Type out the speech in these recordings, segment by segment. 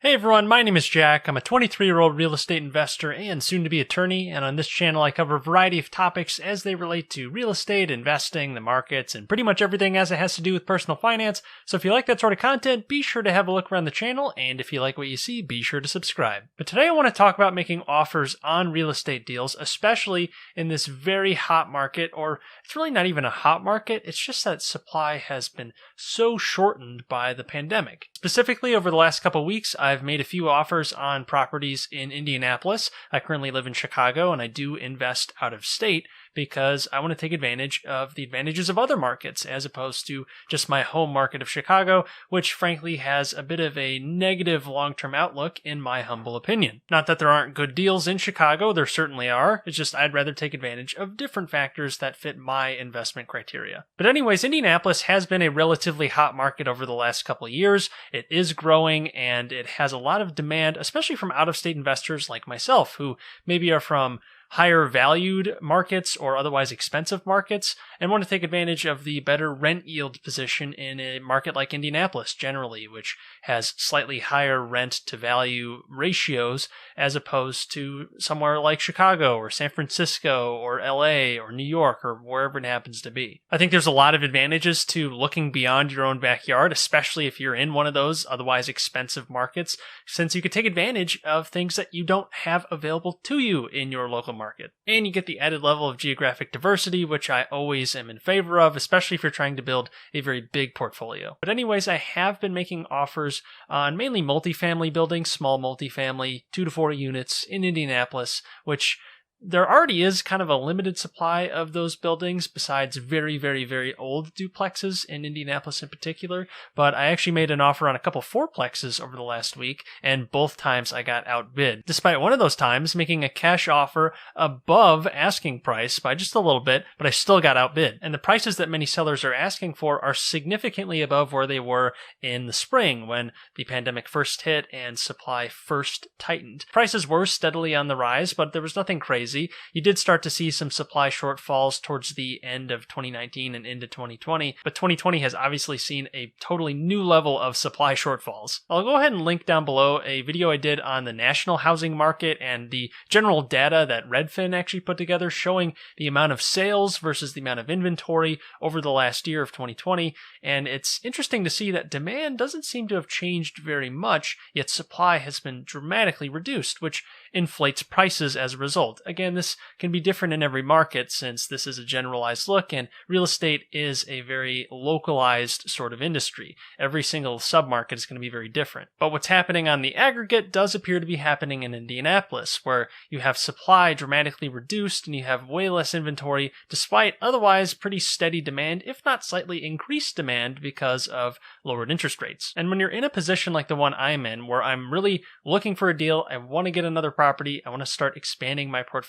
Hey everyone, my name is Jack. I'm a 23-year-old real estate investor and soon-to-be attorney, and on this channel I cover a variety of topics as they relate to real estate, investing, the markets, and pretty much everything as it has to do with personal finance. So if you like that sort of content, be sure to have a look around the channel, and if you like what you see, be sure to subscribe. But today I want to talk about making offers on real estate deals, especially in this very hot market, or it's really not even a hot market, it's just that supply has been so shortened by the pandemic. Specifically, over the last couple weeks, I've made a few offers on properties in Indianapolis. I currently live in Chicago, and I do invest out of state because I want to take advantage of the advantages of other markets as opposed to just my home market of Chicago, which frankly has a bit of a negative long-term outlook in my humble opinion. Not that there aren't good deals in Chicago, there certainly are. It's just I'd rather take advantage of different factors that fit my investment criteria. But anyways, Indianapolis has been a relatively hot market over the last couple of years. It is growing and it has a lot of demand, especially from out-of-state investors like myself, who maybe are from higher valued markets or otherwise expensive markets and want to take advantage of the better rent yield position in a market like Indianapolis generally, which has slightly higher rent to value ratios as opposed to somewhere like Chicago or San Francisco or LA or New York or wherever it happens to be. I think there's a lot of advantages to looking beyond your own backyard, especially if you're in one of those otherwise expensive markets, since you can take advantage of things that you don't have available to you in your local market. And you get the added level of geographic diversity, which I always am in favor of, especially if you're trying to build a very big portfolio. But anyways, I have been making offers on mainly multifamily buildings, small multifamily, 2 to 4 units in Indianapolis, which there already is kind of a limited supply of those buildings besides very, very, very old duplexes in Indianapolis in particular. But I actually made an offer on a couple fourplexes over the last week, and both times I got outbid. Despite one of those times making a cash offer above asking price by just a little bit, but I still got outbid. And the prices that many sellers are asking for are significantly above where they were in the spring when the pandemic first hit and supply first tightened. Prices were steadily on the rise, but there was nothing crazy. You did start to see some supply shortfalls towards the end of 2019 and into 2020, but 2020 has obviously seen a totally new level of supply shortfalls. I'll go ahead and link down below a video I did on the national housing market and the general data that Redfin actually put together showing the amount of sales versus the amount of inventory over the last year of 2020, and it's interesting to see that demand doesn't seem to have changed very much, yet supply has been dramatically reduced, which inflates prices as a result. Again, this can be different in every market since this is a generalized look and real estate is a very localized sort of industry. Every single submarket is going to be very different. But what's happening on the aggregate does appear to be happening in Indianapolis, where you have supply dramatically reduced and you have way less inventory despite otherwise pretty steady demand, if not slightly increased demand because of lowered interest rates. And when you're in a position like the one I'm in, where I'm really looking for a deal, I want to get another property, I want to start expanding my portfolio,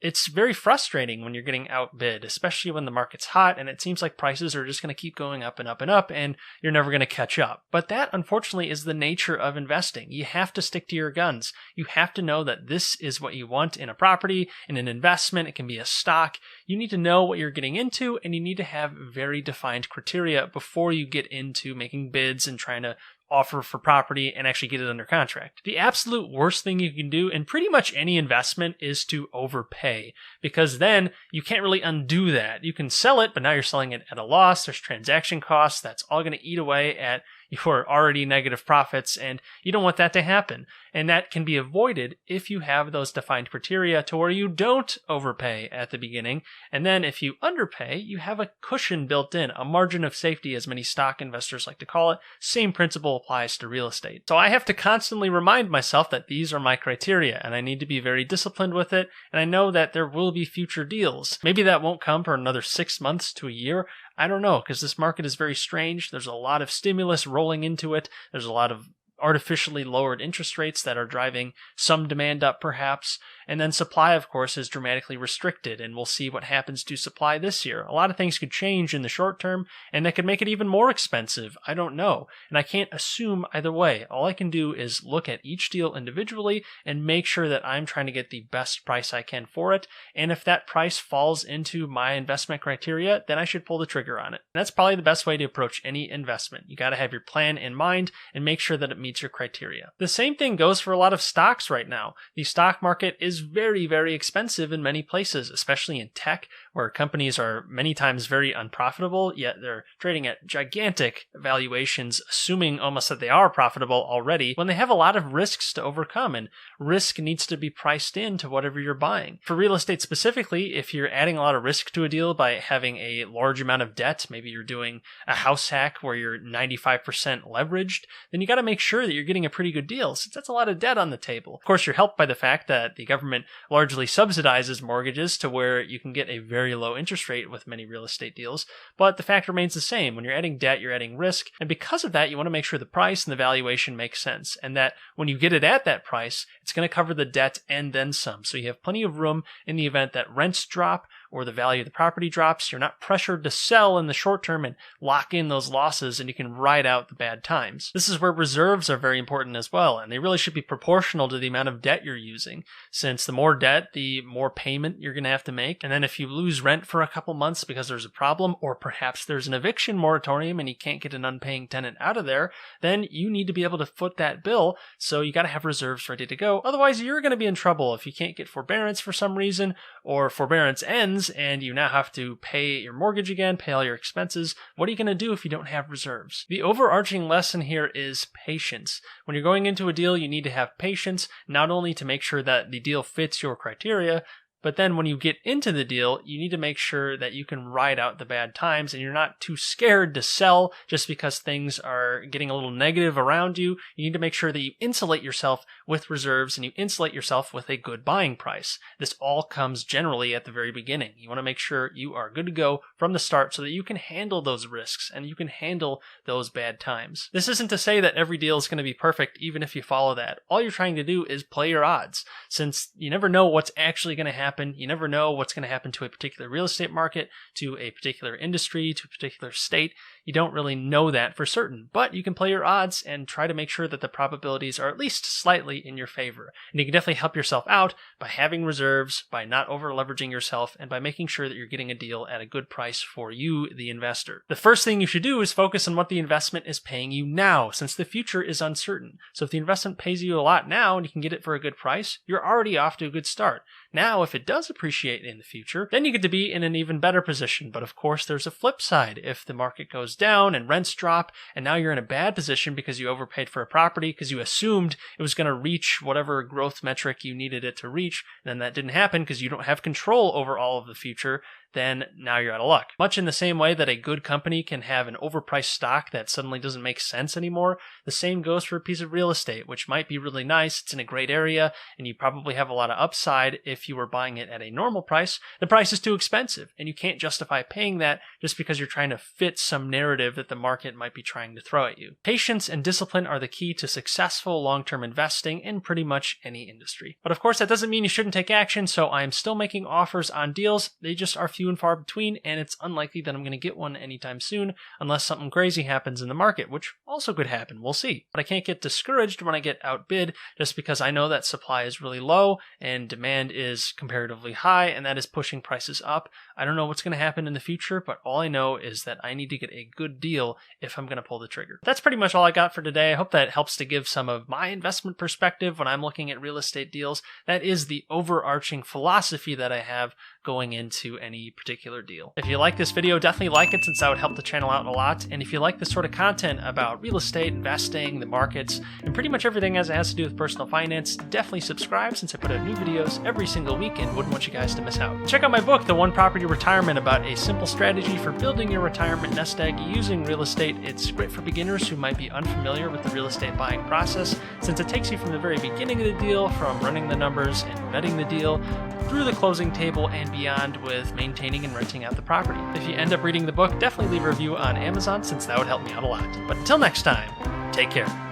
it's very frustrating when you're getting outbid, especially when the market's hot and it seems like prices are just going to keep going up and up and up and you're never going to catch up. But that, unfortunately, is the nature of investing. You have to stick to your guns. You have to know that this is what you want in a property, in an investment. It can be a stock. You need to know what you're getting into and you need to have very defined criteria before you get into making bids and trying to offer for property and actually get it under contract. The absolute worst thing you can do in pretty much any investment is to overpay, because then you can't really undo that. You can sell it, but now you're selling it at a loss. There's transaction costs. That's all going to eat away at your already negative profits, and you don't want that to happen. And that can be avoided if you have those defined criteria to where you don't overpay at the beginning. And then if you underpay, you have a cushion built in, a margin of safety, as many stock investors like to call it. Same principle applies to real estate. So I have to constantly remind myself that these are my criteria, and I need to be very disciplined with it. And I know that there will be future deals. Maybe that won't come for another 6 months to a year. I don't know, because this market is very strange. There's a lot of stimulus rolling into it. There's a lot of artificially lowered interest rates that are driving some demand up perhaps. And then supply, of course, is dramatically restricted, and we'll see what happens to supply this year. A lot of things could change in the short term, and that could make it even more expensive. I don't know. And I can't assume either way. All I can do is look at each deal individually and make sure that I'm trying to get the best price I can for it. And if that price falls into my investment criteria, then I should pull the trigger on it. And that's probably the best way to approach any investment. You got to have your plan in mind and make sure that it meets your criteria. The same thing goes for a lot of stocks right now. The stock market is very, very expensive in many places, especially in tech, where companies are many times very unprofitable, yet they're trading at gigantic valuations, assuming almost that they are profitable already, when they have a lot of risks to overcome, and risk needs to be priced into whatever you're buying. For real estate specifically, if you're adding a lot of risk to a deal by having a large amount of debt, maybe you're doing a house hack where you're 95% leveraged, then you got to make sure that you're getting a pretty good deal, since that's a lot of debt on the table. Of course, you're helped by the fact that the government largely subsidizes mortgages to where you can get a very low interest rate with many real estate deals, but the fact remains the same. When you're adding debt, you're adding risk, and because of that, you want to make sure the price and the valuation make sense, and that when you get it at that price, it's going to cover the debt and then some. So you have plenty of room in the event that rents drop or the value of the property drops. You're not pressured to sell in the short term and lock in those losses, and you can ride out the bad times. This is where reserves are very important as well, and they really should be proportional to the amount of debt you're using, since the more debt, the more payment you're going to have to make. And then if you lose rent for a couple months because there's a problem, or perhaps there's an eviction moratorium and you can't get an unpaying tenant out of there, then you need to be able to foot that bill, so you got to have reserves ready to go. Otherwise, you're going to be in trouble if you can't get forbearance for some reason, or forbearance ends and you now have to pay your mortgage again, pay all your expenses. What are you going to do if you don't have reserves? The overarching lesson here is patience. When you're going into a deal, you need to have patience, not only to make sure that the deal fits your criteria, but then when you get into the deal, you need to make sure that you can ride out the bad times and you're not too scared to sell just because things are getting a little negative around you. You need to make sure that you insulate yourself with reserves and you insulate yourself with a good buying price. This all comes generally at the very beginning. You want to make sure you are good to go from the start so that you can handle those risks and you can handle those bad times. This isn't to say that every deal is going to be perfect even if you follow that. All you're trying to do is play your odds, since you never know what's actually going to happen. You never know what's going to happen to a particular real estate market, to a particular industry, to a particular state. You don't really know that for certain, but you can play your odds and try to make sure that the probabilities are at least slightly in your favor. And you can definitely help yourself out by having reserves, by not over leveraging yourself, and by making sure that you're getting a deal at a good price for you, the investor. The first thing you should do is focus on what the investment is paying you now, since the future is uncertain. So if the investment pays you a lot now and you can get it for a good price, you're already off to a good start. Now, if it does appreciate in the future, then you get to be in an even better position. But of course, there's a flip side. If the market goes down and rents drop, and now you're in a bad position because you overpaid for a property because you assumed it was going to reach whatever growth metric you needed it to reach, and then that didn't happen because you don't have control over all of the future, then now you're out of luck. Much in the same way that a good company can have an overpriced stock that suddenly doesn't make sense anymore, the same goes for a piece of real estate, which might be really nice, it's in a great area, and you probably have a lot of upside if you were buying it at a normal price. The price is too expensive, and you can't justify paying that just because you're trying to fit some narrative that the market might be trying to throw at you. Patience and discipline are the key to successful long-term investing in pretty much any industry. But of course, that doesn't mean you shouldn't take action, so I'm still making offers on deals. They just are few and far between, and it's unlikely that I'm going to get one anytime soon unless something crazy happens in the market, which also could happen. We'll see. But I can't get discouraged when I get outbid just because I know that supply is really low and demand is comparatively high, and that is pushing prices up. I don't know what's going to happen in the future, but all I know is that I need to get a good deal if I'm going to pull the trigger. That's pretty much all I got for today. I hope that helps to give some of my investment perspective when I'm looking at real estate deals. That is the overarching philosophy that I have going into any particular deal. If you like this video, definitely like it, since that would help the channel out a lot. And if you like this sort of content about real estate, investing, the markets, and pretty much everything as it has to do with personal finance, definitely subscribe, since I put out new videos every single week and wouldn't want you guys to miss out. Check out my book, The One Property Retirement, about a simple strategy for building your retirement nest egg using real estate. It's great for beginners who might be unfamiliar with the real estate buying process, since it takes you from the very beginning of the deal, from running the numbers and vetting the deal, through the closing table and beyond, with maintaining and renting out the property. If you end up reading the book, definitely leave a review on Amazon, since that would help me out a lot. But until next time, take care.